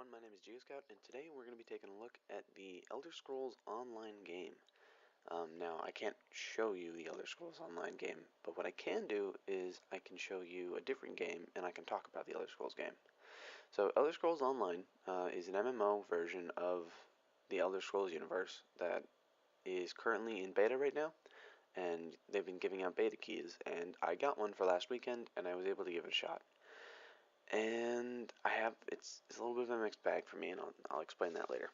everyone, my name is Geoscout, and today we're going to be taking a look at the Elder Scrolls Online game. Now, I can't show you the Elder Scrolls Online game, but what I can do is I can show you a different game, and I can talk about the Elder Scrolls game. So, Elder Scrolls Online is an MMO version of the Elder Scrolls universe that is currently in beta right now, and they've been giving out beta keys, and I got one for last weekend, and I was able to give it a shot. And it's a little bit of a mixed bag for me, and I'll explain that later.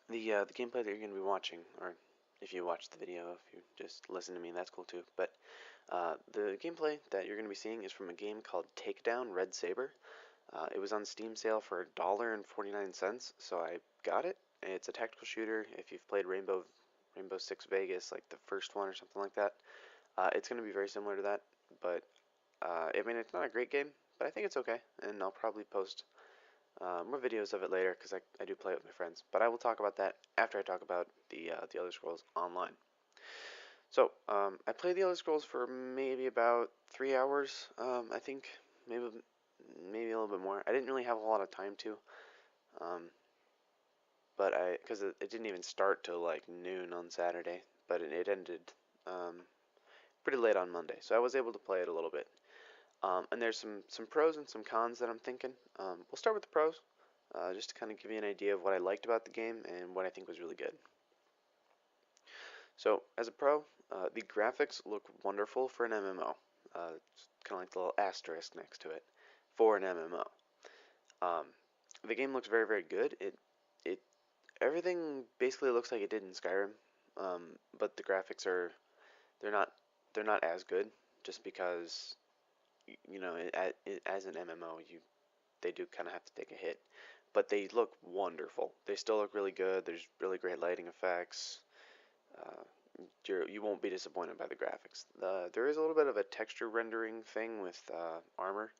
The gameplay that you're going to be watching, or if you watch the video, if you just listen to me, that's cool too. But the gameplay that you're going to be seeing is from a game called Takedown Red Sabre. It was on Steam sale for $1.49, so I got it. It's a tactical shooter. If you've played Rainbow Six Vegas, like the first one or something like that, it's going to be very similar to that. But I mean, it's not a great game, but I think it's okay, and I'll probably post more videos of it later because I do play it with my friends. But I will talk about that after I talk about the Elder Scrolls Online. So I played the Elder Scrolls for maybe about 3 hours. I think maybe a little bit more. I didn't really have a lot of time to, but because it didn't even start till like noon on Saturday, but it ended pretty late on Monday, so I was able to play it a little bit. And there's some pros and some cons that I'm thinking. We'll start with the pros, just to kind of give you an idea of what I liked about the game and what I think was really good. So, as a pro, the graphics look wonderful for an MMO. It's kind of like the little asterisk next to it for an MMO. The game looks very, very good. It everything basically looks like it did in Skyrim, but the graphics they're not as good just because as an MMO, they do kind of have to take a hit, but they look wonderful. They still look really good. There's really great lighting effects. You won't be disappointed by the graphics. There is a little bit of a texture rendering thing with armor.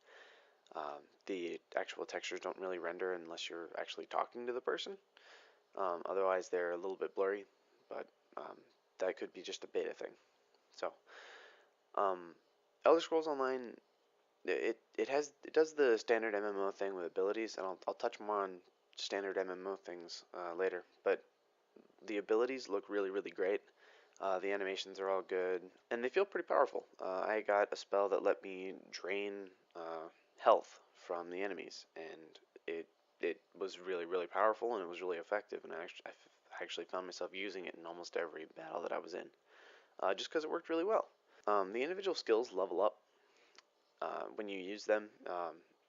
The actual textures don't really render unless you're actually talking to the person. Otherwise, they're a little bit blurry, but that could be just a beta thing. So, Elder Scrolls Online. It does the standard MMO thing with abilities, and I'll touch more on standard MMO things later. But the abilities look really, really great. The animations are all good, and they feel pretty powerful. I got a spell that let me drain health from the enemies, and it was really, really powerful, and it was really effective. And I actually found myself using it in almost every battle that I was in, just because it worked really well. The individual skills level up when you use them,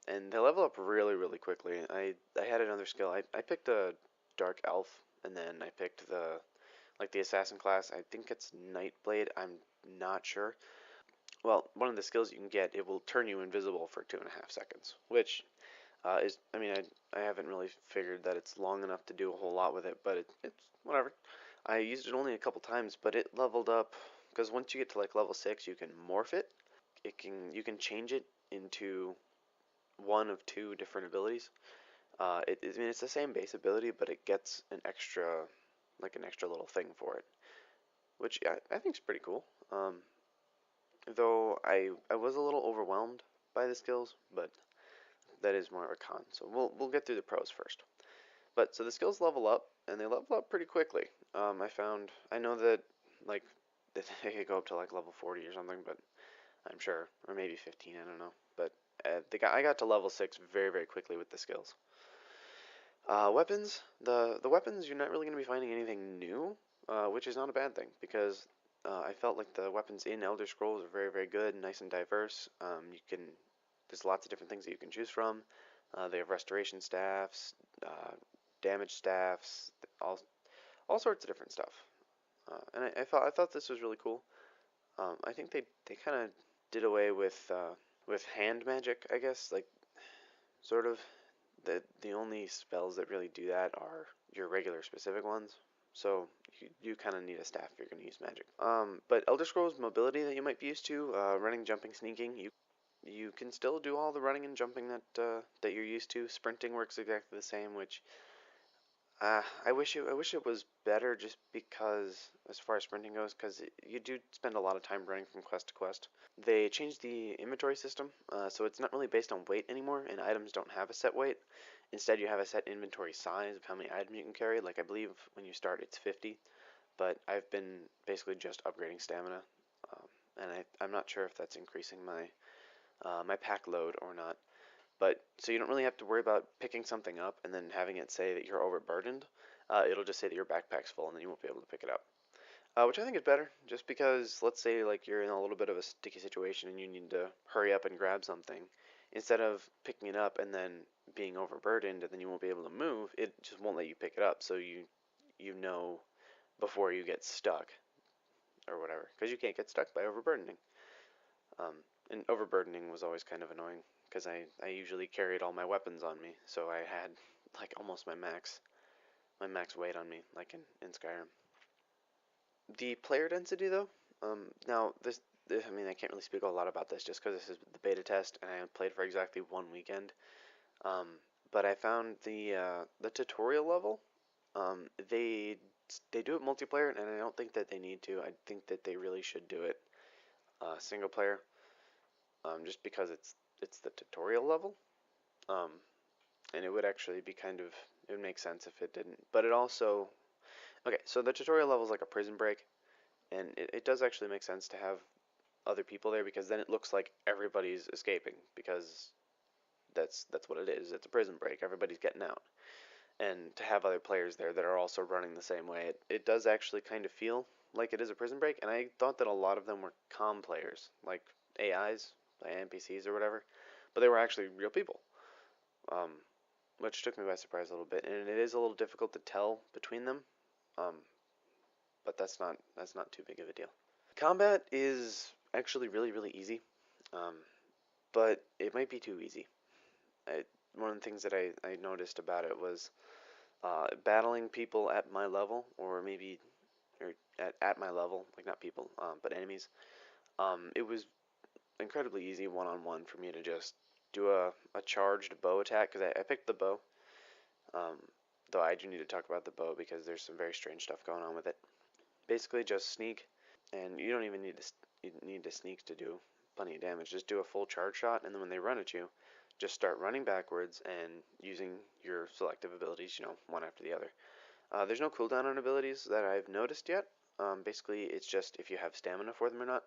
and they level up really, really quickly. I had another skill. I picked a dark elf, and then I picked the assassin class. I think it's Nightblade. I'm not sure. Well, one of the skills you can get, it will turn you invisible for 2.5 seconds, which I mean, I haven't really figured that it's long enough to do a whole lot with it, but it's whatever. I used it only a couple times, but it leveled up because once you get to like level 6, you can morph it. You can change it into one of two different abilities. I mean, it's the same base ability, but it gets an extra little thing for it, which I think is pretty cool. Though I was a little overwhelmed by the skills, but that is more of a con. So we'll get through the pros first. But so the skills level up, and they level up pretty quickly. I know that like they could go up to like level 40 or something, but I'm sure, or maybe 15, I don't know. But I got to level 6 very, very quickly with the skills. Weapons, the weapons, you're not really going to be finding anything new, which is not a bad thing, because I felt like the weapons in Elder Scrolls are very, very good, nice and diverse. There's lots of different things that you can choose from. They have restoration staffs, damage staffs, all sorts of different stuff. And I thought this was really cool. I think they kind of did away with hand magic, I guess, like sort of. The only spells that really do that are your regular specific ones. So you kind of need a staff if you're going to use magic. But Elder Scrolls mobility that you might be used to, running, jumping, sneaking, you can still do all the running and jumping that you're used to. Sprinting works exactly the same, which I wish it was better just because as far as sprinting goes, because you do spend a lot of time running from quest to quest. They changed the inventory system, so it's not really based on weight anymore, and items don't have a set weight. Instead, you have a set inventory size of how many items you can carry. Like I believe when you start, it's 50, but I've been basically just upgrading stamina, um, and I'm not sure if that's increasing my my pack load or not. But so you don't really have to worry about picking something up and then having it say that you're overburdened. It'll just say that your backpack's full, and then you won't be able to pick it up. Which I think is better, just because let's say like you're in a little bit of a sticky situation and you need to hurry up and grab something, instead of picking it up and then being overburdened and then you won't be able to move, it just won't let you pick it up. So you know before you get stuck or whatever, because you can't get stuck by overburdening. Um, and overburdening was always kind of annoying because I usually carried all my weapons on me, so I had like almost my max weight on me, like in Skyrim. The player density, though, now this, I mean, I can't really speak a lot about this just because this is the beta test and I played for exactly one weekend. Um, but I found the tutorial level, they do it multiplayer, and I don't think that they need to. I think that they really should do it single player, just because it's the tutorial level, um, and it would actually be kind of it would make sense if it didn't. But it also okay, so the tutorial level is like a prison break, and it does actually make sense to have other people there because then it looks like everybody's escaping because that's what it is. It's a prison break. Everybody's getting out. And to have other players there that are also running the same way, it does actually kind of feel like it is a prison break. And I thought that a lot of them were com players, like AIs, like NPCs or whatever, but they were actually real people, um, which took me by surprise a little bit. And it is a little difficult to tell between them, um, but that's not too big of a deal. Combat is actually really easy, um, but it might be too easy. One of the things that I noticed about it was battling people at my level, or maybe or at my level, like not people, but enemies. It was incredibly easy one on one for me to just do a charged bow attack because I picked the bow. Um, though I do need to talk about the bow because there's some very strange stuff going on with it. Basically, just sneak, and you don't even need to sneak to do plenty of damage. Just do a full charge shot, and then when they run at you, just start running backwards and using your selective abilities, one after the other. There's no cooldown on abilities that I've noticed yet. Basically, it's just if you have stamina for them or not.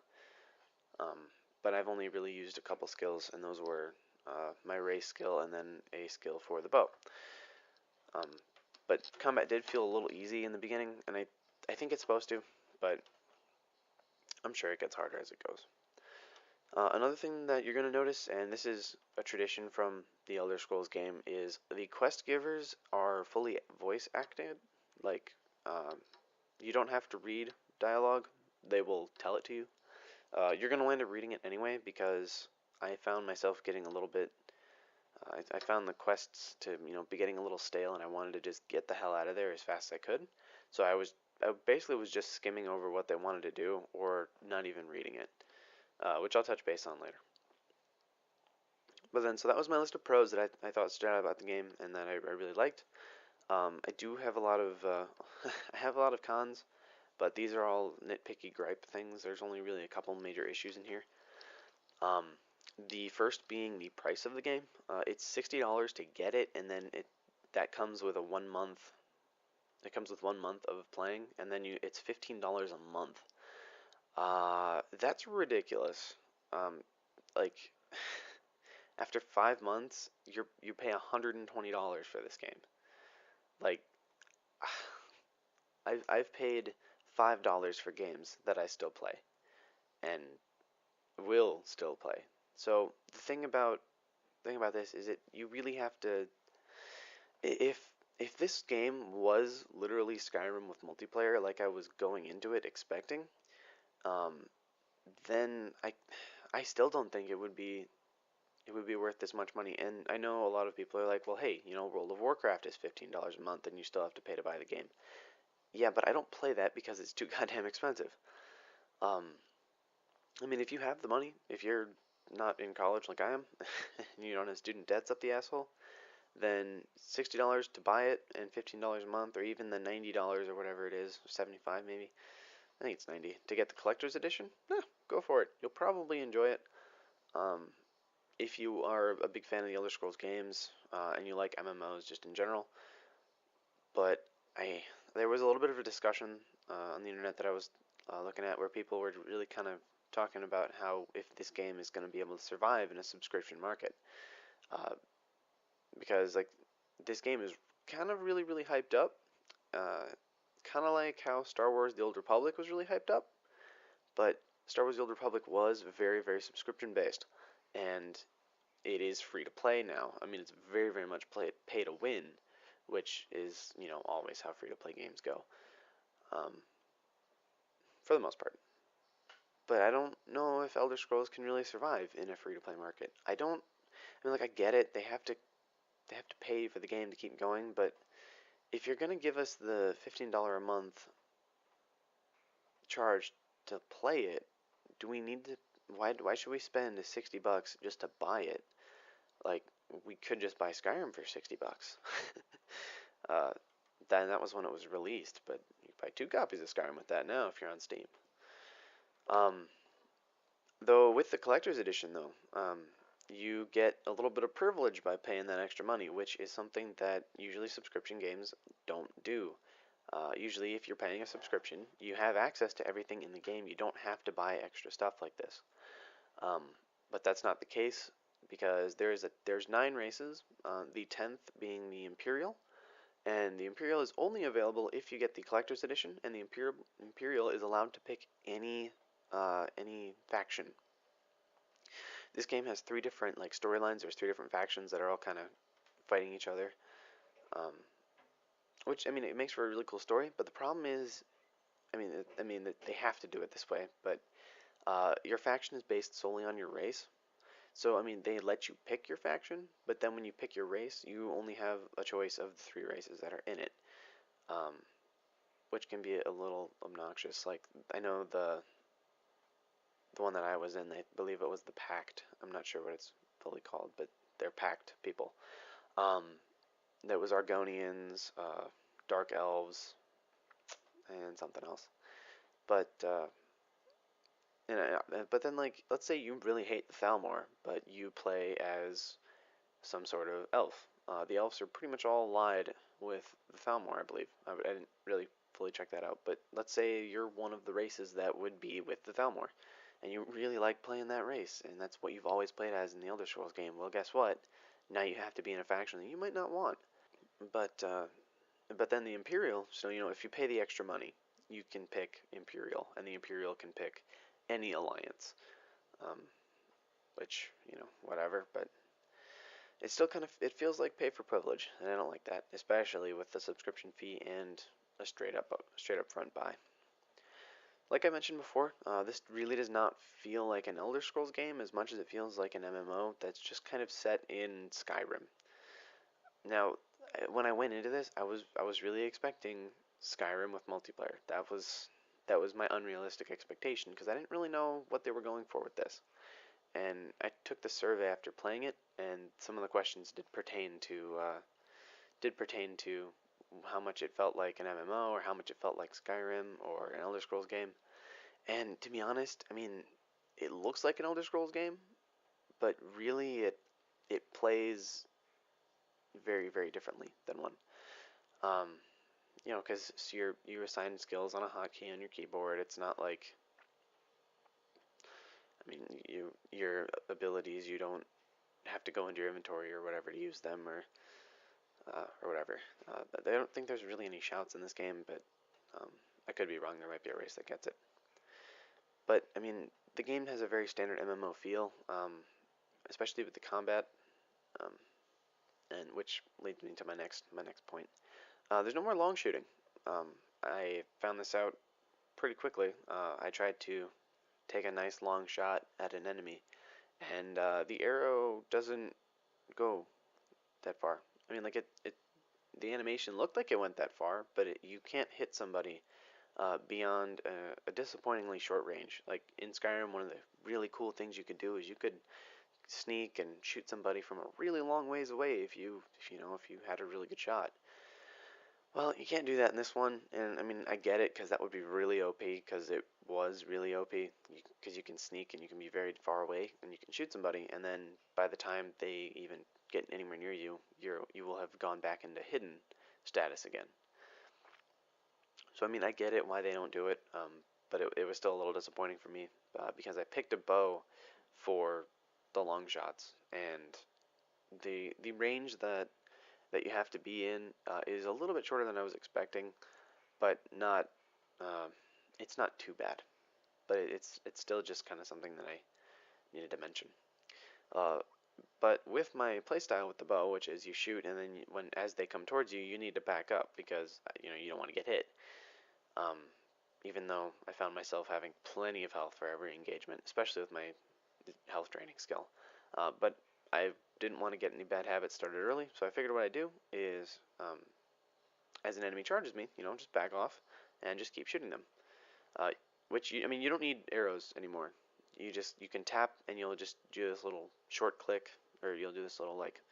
Um, but I've only really used a couple skills, and those were my race skill and then a skill for the bow. Um, but combat did feel a little easy in the beginning, and I think it's supposed to, but I'm sure it gets harder as it goes. Another thing that you're going to notice, and this is a tradition from the Elder Scrolls game, is the quest givers are fully voice acted. Like, you don't have to read dialogue, they will tell it to you. You're going to wind up reading it anyway because I found myself getting a little bit. I found the quests to be getting a little stale, and I wanted to just get the hell out of there as fast as I could. So I basically was just skimming over what they wanted to do, or not even reading it, which I'll touch base on later. But then, so that was my list of pros that I thought stood out about the game and that I really liked. I do have a lot of I have a lot of cons, but these are all nitpicky gripe things. There's only really a couple major issues in here. Um, the first being the price of the game. It's $60 to get it, and then that comes with a 1 month. It comes with 1 month of playing, and then it's $15 a month. That's ridiculous. Like after 5 months, you pay $120 for this game. Like I've paid $5 for games that I still play and will still play. So the thing about this is that you really have to if if this game was literally Skyrim with multiplayer like I was going into it expecting, um, then I still don't think it would be worth this much money. And I know a lot of people are like, well, hey, World of Warcraft is $15 a month and you still have to pay to buy the game. Yeah, but I don't play that because it's too goddamn expensive. Um, I mean, if you have the money, if you're not in college like I am, and you don't have student debts up the asshole, then $60 to buy it and $15 a month, or even the $90 or whatever it is, 75 maybe. I think it's 90 to get the collector's edition. Go for it. You'll probably enjoy it. Um, if you are a big fan of the Elder Scrolls games and you like MMOs just in general, but there was a little bit of a discussion on the internet that I was looking at where people were really kind of talking about how if this game is going to be able to survive in a subscription market, uh, because like this game is kind of really hyped up, kind of like how Star Wars: The Old Republic was really hyped up, but Star Wars: The Old Republic was very subscription based, and it is free to play now. I mean, it's very much pay to win, which is always how free to play games go, um, for the most part. But I don't know if Elder Scrolls can really survive in a free to play market. I mean, like I get it. They have to pay for the game to keep going, but if you're gonna give us the $15 a month charge to play it, do we need to? Why should we spend $60 just to buy it? Like we could just buy Skyrim for $60. uh, that was when it was released, but you can buy 2 copies of Skyrim with that now if you're on Steam. Um, though with the collector's edition, though, you get a little bit of privilege by paying that extra money, which is something that usually subscription games don't do. Usually, if you're paying a subscription, you have access to everything in the game. You don't have to buy extra stuff like this. Um, but that's not the case because there's 9 races. The 10th being the Imperial, and the Imperial is only available if you get the collector's edition, and the Imperial is allowed to pick any faction. This game has 3 different like storylines. There's 3 different factions that are all kind of fighting each other. Um, which I mean, it makes for a really cool story. But the problem is, I mean, they have to do it this way. But your faction is based solely on your race. So I mean, they let you pick your faction, but then when you pick your race, you only have a choice of the 3 races that are in it, um, which can be a little obnoxious. Like I know the one that I was in, I believe it was the Pact. I'm not sure what it's fully called, but they're Pact people. Um, there was Argonians, Dark Elves, and something else. But but then like let's say you really hate the Thalmor, but you play as some sort of elf. The elves are pretty much all allied with the Thalmor, I believe. I didn't really fully check that out, but let's say you're one of the races that would be with the Thalmor, and you really like playing that race, and that's what you've always played as in the Elder Scrolls game. Well, guess what? Now you have to be in a faction that you might not want. But then the Imperial. So if you pay the extra money, you can pick Imperial, and the Imperial can pick any alliance. Um, which whatever, but it still it feels like pay for privilege, and I don't like that, especially with the subscription fee and a straight up front buy. Like I mentioned before, this really does not feel like an Elder Scrolls game as much as it feels like an MMO that's just kind of set in Skyrim. Now, when I went into this, I was really expecting Skyrim with multiplayer. That was my unrealistic expectation because I didn't really know what they were going for with this. And I took the survey after playing it, and some of the questions did pertain to how much it felt like an MMO or how much it felt like Skyrim or an Elder Scrolls game. And to be honest, I mean, it looks like an Elder Scrolls game, but really it plays very differently than one. Um, because you assign skills on a hotkey on your keyboard. It's not like, I mean, your abilities, you don't have to go into your inventory or whatever to use them or whatever. I don't think there's really any shouts in this game, but I could be wrong. There might be a race that gets it. But I mean, the game has a very standard MMO feel, especially with the combat, um, and which leads me to my next point. There's no more long shooting. Um, I found this out pretty quickly. I tried to take a nice long shot at an enemy, and the arrow doesn't go that far. I mean, like the animation looked like it went that far, but you can't hit somebody beyond a disappointingly short range. Like in Skyrim, one of the really cool things you could do is you could sneak and shoot somebody from a really long ways away if you had a really good shot. Well, you can't do that in this one, and I mean I get it because that would be really OP because it was really OP because you can sneak and you can be very far away and you can shoot somebody, and then by the time they even get anywhere near you, you will have gone back into hidden status again. So I mean I get it why they don't do it, but it was still a little disappointing for me because I picked a bow for the long shots, and the range that you have to be in is a little bit shorter than I was expecting, but not uh, it's not too bad. But it's still just kind of something that I needed to mention. Uh, but with my playstyle with the bow, which is you shoot and then when as they come towards you, you need to back up because you don't want to get hit. Um, Even though I found myself having plenty of health for every engagement, especially with my health draining skill. But I didn't want to get any bad habits started early, so I figured what I do is, as an enemy charges me, just back off and just keep shooting them. Uh, I mean, you don't need arrows anymore. You can tap and you'll just do this little short click, or you'll do this little like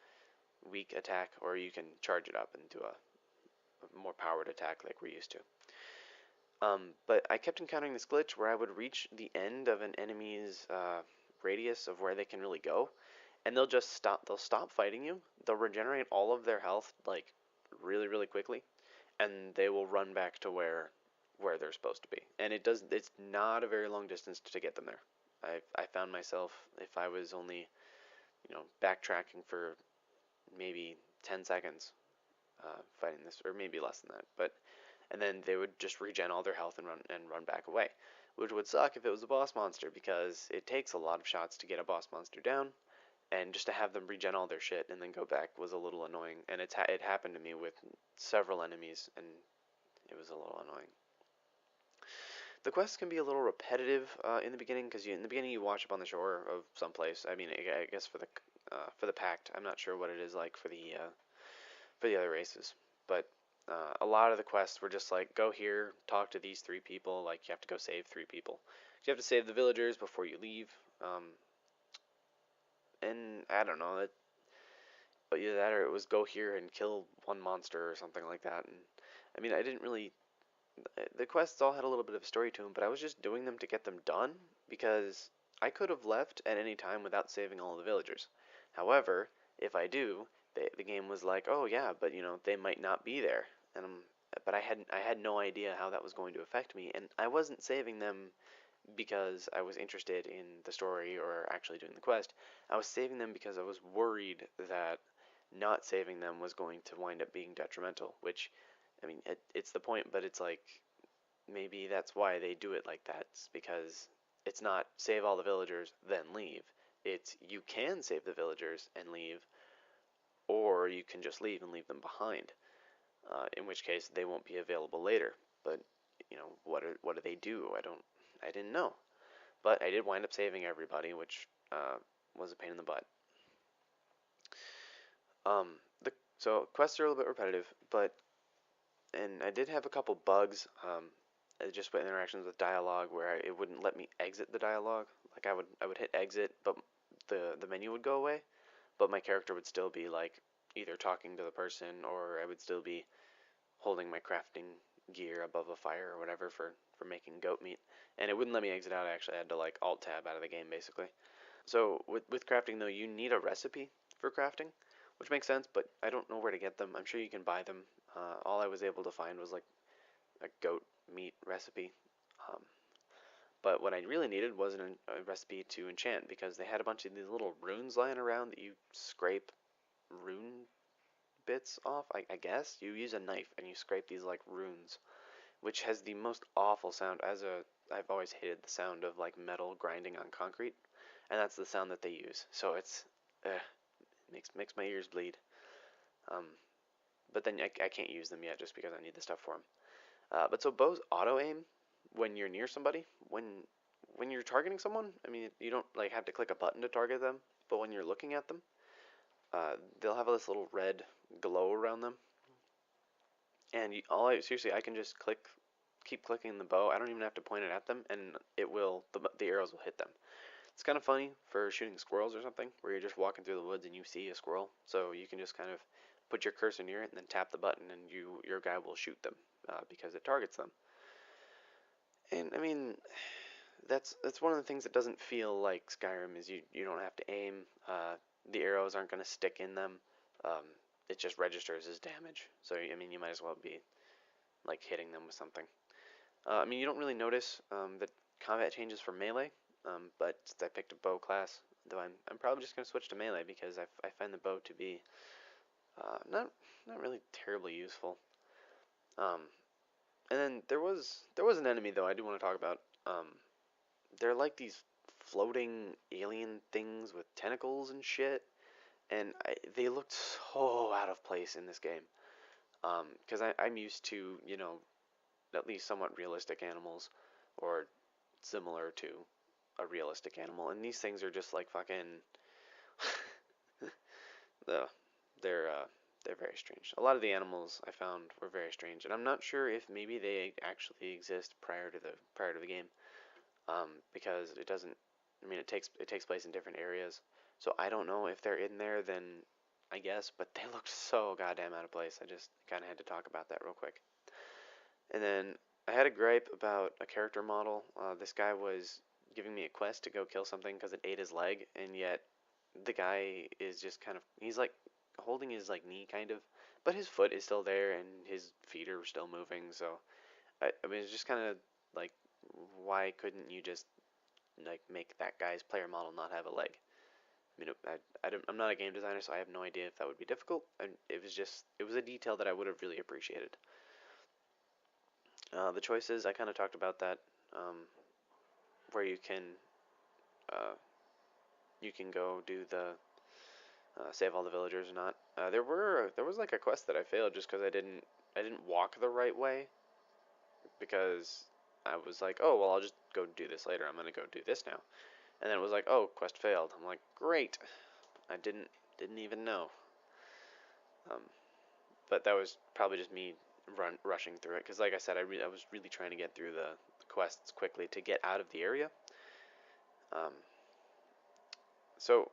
weak attack, or you can charge it up and do a more powered attack like we're used to. But I kept encountering this glitch where I would reach the end of an enemy's radius of where they can really go, and they'll just stop. They'll stop fighting you. They'll regenerate all of their health like really, really quickly, and they will run back to where they're supposed to be. And it's not a very long distance to get them there. I found myself, if I was only backtracking for maybe 10 seconds fighting this, or maybe less than that, but and then they would just regen all their health and run back away, which would suck if it was a boss monster because it takes a lot of shots to get a boss monster down, and just to have them regen all their shit and then go back was a little annoying. And it happened to me with several enemies, and it was a little annoying. The quests can be a little repetitive in the beginning because in the beginning you wash up on the shore of some place. I mean, I guess for the Pact, I'm not sure what it is like for the other races, but a lot of the quests were just like go here, talk to these three people. Like you have to go save three people. You have to save the villagers before you leave. And I don't know, but either that or it was go here and kill one monster or something like that. And I mean, I didn't really. The quests all had a little bit of a story to them, but I was just doing them to get them done because I could have left at any time without saving all the villagers. However, if I do, the game was like, oh yeah, but they might not be there, and but I had no idea how that was going to affect me, and I wasn't saving them because I was interested in the story or actually doing the quest. I was saving them because I was worried that not saving them was going to wind up being detrimental, which, I mean, it's the point, but it's like maybe that's why they do it like that. It's because it's not save all the villagers, then leave. It's you can save the villagers and leave, or you can just leave and leave them behind, in which case they won't be available later. But, what do they do? I didn't know. But I did wind up saving everybody, which was a pain in the butt. The So quests are a little bit repetitive, and I did have a couple bugs, just with interactions with dialogue where it wouldn't let me exit the dialogue. Like I would hit exit, but the menu would go away, but my character would still be like either talking to the person or I would still be holding my crafting gear above a fire or whatever for making goat meat, and it wouldn't let me exit out. I actually had to like alt tab out of the game basically. So with crafting though, you need a recipe for crafting, which makes sense, but I don't know where to get them. I'm sure you can buy them. All I was able to find was like a goat meat recipe. Um, but what I really needed was a recipe to enchant because they had a bunch of these little runes lying around that you scrape rune bits off. I guess you use a knife and you scrape these like runes, which has the most awful sound. I've always hated the sound of like metal grinding on concrete, and that's the sound that they use. So it's makes my ears bleed. Um, but then I can't use them yet just because I need the stuff for them. But so bows auto aim when you're near somebody. When you're targeting someone, I mean you don't like have to click a button to target them, but when you're looking at them, they'll have this little red glow around them, and seriously I can just keep clicking the bow. I don't even have to point it at them, and the arrows will hit them. It's kind of funny for shooting squirrels or something, where you're just walking through the woods and you see a squirrel, so you can just kind of put your cursor near it and then tap the button, and your guy will shoot them because it targets them. And I mean, that's one of the things that doesn't feel like Skyrim is you don't have to aim. The arrows aren't going to stick in them. Um, it just registers as damage. So I mean, you might as well be like hitting them with something. I mean, you don't really notice that combat changes for melee, but since I picked a bow class, though I'm probably just going to switch to melee because I find the bow to be not really terribly useful. Um, and then there was an enemy though I do want to talk about. They're like these floating alien things with tentacles and shit, and they looked so out of place in this game. Because I'm used to at least somewhat realistic animals, or similar to a realistic animal, and these things are just like fucking. the they're very strange. A lot of the animals I found were very strange, and I'm not sure if maybe they actually exist prior to the game, because it doesn't. I mean, it takes place in different areas, so I don't know if they're in there. Then I guess, but they looked so goddamn out of place. I just kind of had to talk about that real quick. And then I had a gripe about a character model. This guy was giving me a quest to go kill something because it ate his leg, and yet the guy is just kind of he's like holding his like knee kind of, but his foot is still there and his feet are still moving. So I mean it's just kind of like why couldn't you just like make that guy's player model not have a leg? I mean I'm not a game designer, so I have no idea if that would be difficult. And it was a detail that I would have really appreciated. The choices I kind of talked about that, where uh, you can go do the save all the villagers or not. There was like a quest that I failed just because I didn't walk the right way, because I was like, oh well, I'll just go do this later. I'm gonna go do this now, and then it was like, oh, quest failed. I'm like, great, I didn't even know. Um, but that was probably just me rushing through it because, like I said, I was really trying to get through the quests quickly to get out of the area. Um, so,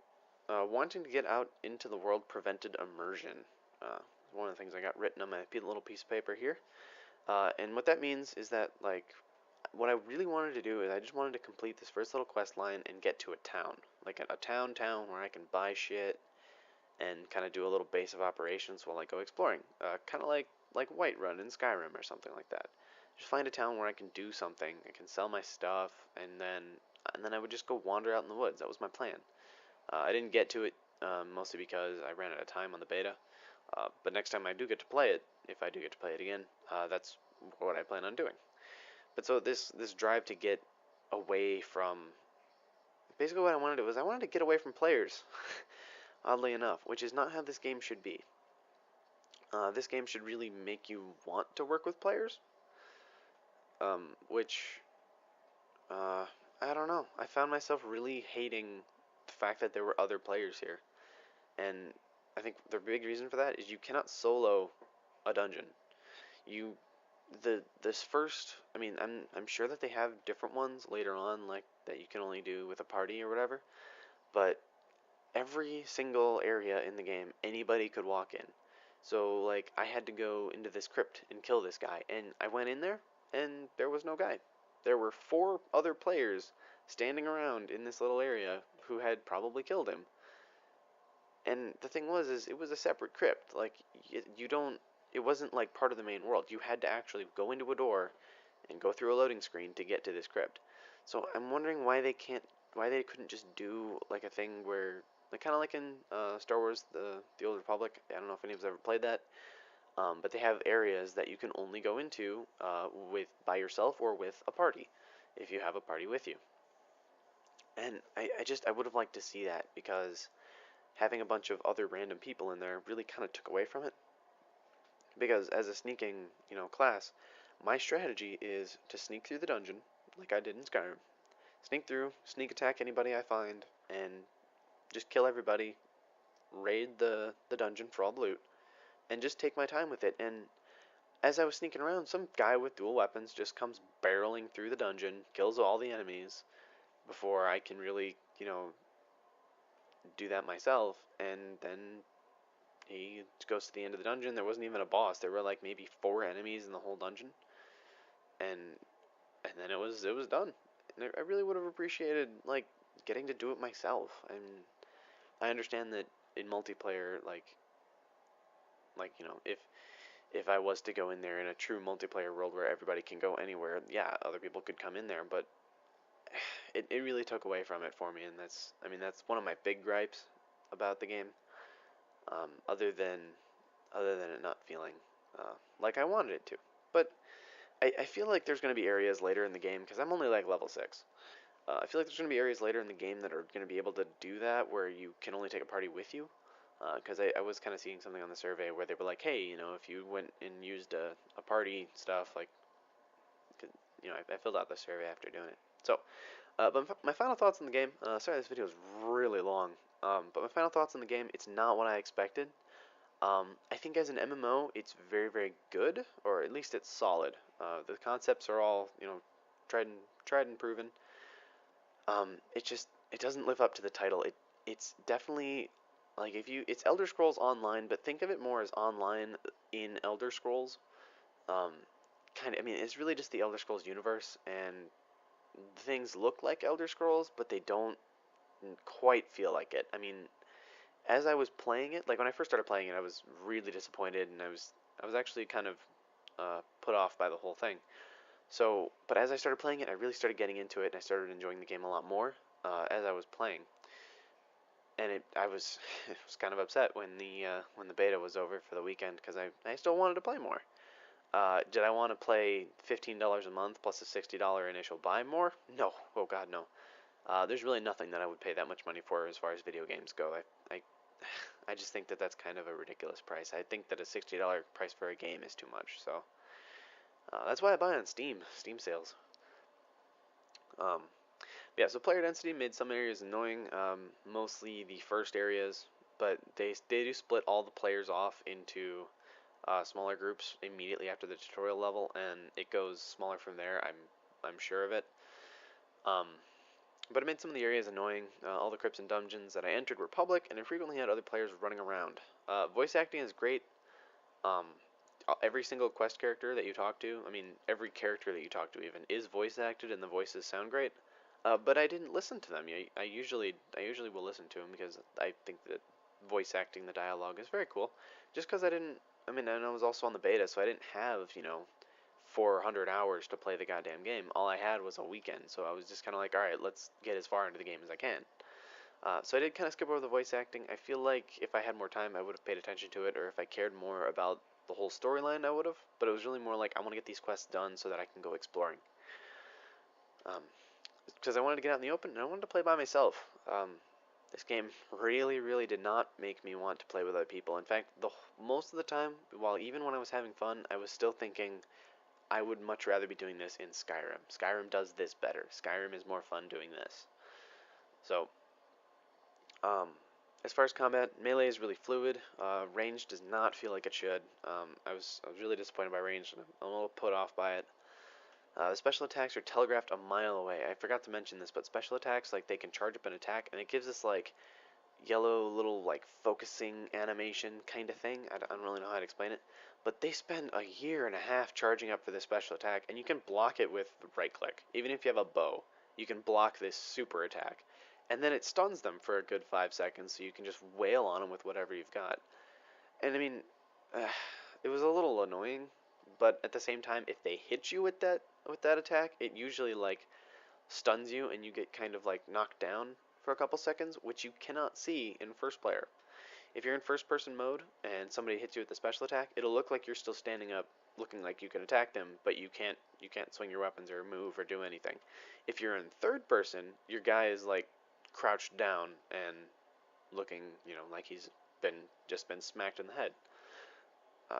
wanting to get out into the world prevented immersion. Uh, one of the things I got written on my little piece of paper here. And what that means is that, like, what I really wanted to do is I just wanted to complete this first little quest line and get to a town. Like a town where I can buy shit and kind of do a little base of operations while I go exploring. Kind of like Whiterun in Skyrim or something like that. Just find a town where I can do something. I can sell my stuff, and then I would just go wander out in the woods. That was my plan. I didn't get to it mostly because I ran out of time on the beta. But next time I do get to play it, if I do get to play it again, that's what I plan on doing. But so this drive to get away from basically what I wanted to do was I wanted to get away from players, oddly enough, which is not how this game should be. This game should really make you want to work with players, which I don't know. I found myself really hating the fact that there were other players here. And I think the big reason for that is you cannot solo a dungeon. You this first, I mean, I'm sure that they have different ones later on, like that you can only do with a party or whatever, but every single area in the game anybody could walk in. So like I had to go into this crypt and kill this guy, and I went in there and there was no guy. There were four other players standing around in this little area who had probably killed him. And the thing was, is it was a separate crypt. Like you don't, it wasn't like part of the main world. You had to actually go into a door and go through a loading screen to get to this crypt. So I'm wondering why they couldn't just do like a thing where, like kind of like in Star Wars, the Old Republic. I don't know if anyone's ever played that, but they have areas that you can only go into with by yourself or with a party, if you have a party with you. And I would have liked to see that because having a bunch of other random people in there really kind of took away from it. Because as a sneaking, class, my strategy is to sneak through the dungeon, like I did in Skyrim. Sneak through, sneak attack anybody I find, and just kill everybody, raid the dungeon for all the loot, and just take my time with it. And as I was sneaking around, some guy with dual weapons just comes barreling through the dungeon, kills all the enemies, before I can really, do that myself. And then he goes to the end of the dungeon. There wasn't even a boss. There were like maybe 4 enemies in the whole dungeon, and then it was done. And I really would have appreciated like getting to do it myself. I understand that in multiplayer, if I was to go in there in a true multiplayer world where everybody can go anywhere, yeah, other people could come in there, but it really took away from it for me, and that's one of my big gripes about the game. Other than it not feeling like I wanted it to, but I feel like there's going to be areas later in the game because I'm only like level 6. I feel like there's going to be areas later in the game that are going to be able to do that where you can only take a party with you. Because I was kind of seeing something on the survey where they were like, hey, if you went and used a party stuff, like, I filled out the survey after doing it. So, but my final thoughts on the game. Sorry, this video is really long. But my final thoughts on the game. It's not what I expected. I think as an MMO, it's very, very good, or at least it's solid. The concepts are all, tried and proven. It doesn't live up to the title. It's definitely like it's Elder Scrolls Online, but think of it more as online in Elder Scrolls. Um, it's really just the Elder Scrolls universe, and things look like Elder Scrolls, but they don't quite feel like it. As I was playing it, like when I first started playing it, I was really disappointed, and I was actually kind of put off by the whole thing. So, but as I started playing it, I really started getting into it, and I started enjoying the game a lot more as I was playing. And I was I was kind of upset when the beta was over for the weekend because I still wanted to play more. Did I want to play $15 a month plus a $60 initial buy more? No. Oh God, no. There's really nothing that I would pay that much money for as far as video games go. I just think that that's kind of a ridiculous price. I think that a $60 price for a game is too much. So that's why I buy on Steam sales. Um, yeah, so player density made some areas annoying, mostly the first areas, but they do split all the players off into smaller groups immediately after the tutorial level, and it goes smaller from there. I'm sure of it. Um, but it made some of the areas annoying. All the crypts and dungeons that I entered were public, and I frequently had other players running around. Voice acting is great. Um, every single quest character that you talk to, every character that you talk to even is voice acted, and the voices sound great. But I didn't listen to them. I usually will listen to them because I think that voice acting the dialogue is very cool. Just because I didn't, and I was also on the beta, so I didn't have 400 hours to play the goddamn game. All I had was a weekend, so I was just kind of like, all right, let's get as far into the game as I can. So I did kind of skip over the voice acting. I feel like if I had more time, I would have paid attention to it, or if I cared more about the whole storyline, I would have. But it was really more like I want to get these quests done so that I can go exploring. Because I wanted to get out in the open and I wanted to play by myself. This game really, really did not make me want to play with other people. In fact, most of the time, while even when I was having fun, I was still thinking I would much rather be doing this in Skyrim. Skyrim does this better. Skyrim is more fun doing this. So, um, as far as combat, melee is really fluid. Range does not feel like it should. I was really disappointed by range, and I'm a little put off by it. The special attacks are telegraphed a mile away. I forgot to mention this, but special attacks, like, they can charge up an attack, and it gives this, like, yellow little, like, focusing animation kind of thing. I don't really know how to explain it. But they spend a year and a half charging up for this special attack, and you can block it with right click. Even if you have a bow, you can block this super attack. And then it stuns them for a good 5 seconds, so you can just wail on them with whatever you've got. And uh, it was a little annoying, but at the same time, if they hit you with that attack, it usually like stuns you and you get kind of like knocked down for a couple seconds, which you cannot see in first player. If you're in first person mode and somebody hits you with a special attack, it'll look like you're still standing up, looking like you can attack them, but you can't swing your weapons or move or do anything. If you're in third person, your guy is like crouched down and looking, like he's been smacked in the head.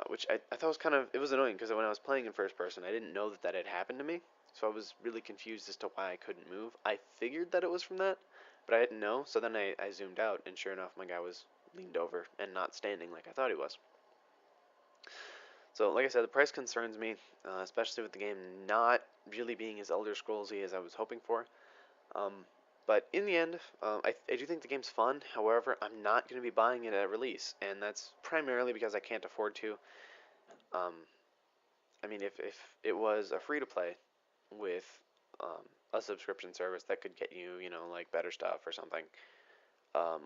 Which I thought was it was annoying because when I was playing in first person, I didn't know that had happened to me. So I was really confused as to why I couldn't move. I figured that it was from that, but I didn't know. So then I zoomed out, and sure enough, my guy was leaned over and not standing like I thought he was. So, like I said, the price concerns me, especially with the game not really being as Elder Scrollsy as I was hoping for. But in the end, I do think the game's fun. However, I'm not going to be buying it at release, and that's primarily because I can't afford to. Um, I mean, if it was a free to play with a subscription service that could get you, like better stuff or something,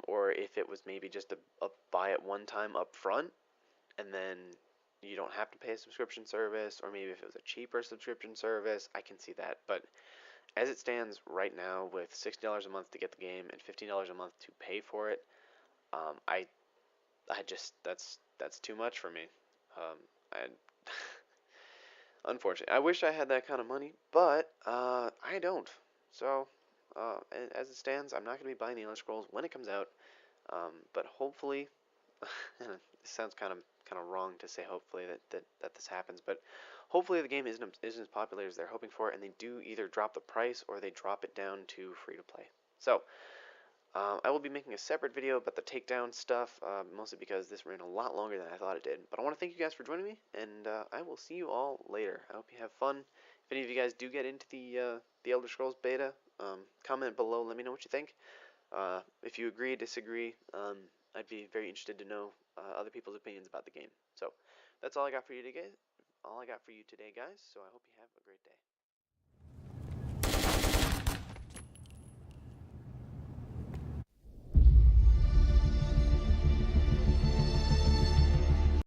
or if it was maybe just a buy it one time up front, and then you don't have to pay a subscription service, or maybe if it was a cheaper subscription service, I can see that. But as it stands right now, with $60 a month to get the game and $15 a month to pay for it, I just that's too much for me. I Unfortunately, I wish I had that kind of money, but I don't. So, as it stands, I'm not going to be buying the Elder Scrolls when it comes out. But hopefully, and it sounds kind of wrong to say hopefully that this happens, but hopefully the game isn't as popular as they're hoping for, and they do either drop the price or they drop it down to free to play. So I will be making a separate video about the takedown stuff, mostly because this ran a lot longer than I thought it did. But I want to thank you guys for joining me, and I will see you all later. I hope you have fun. If any of you guys do get into the Elder Scrolls beta, comment below. Let me know what you think. If you agree, disagree, I'd be very interested to know other people's opinions about the game. So that's all I got for you today. All I got for you today, guys. So I hope you have a great day.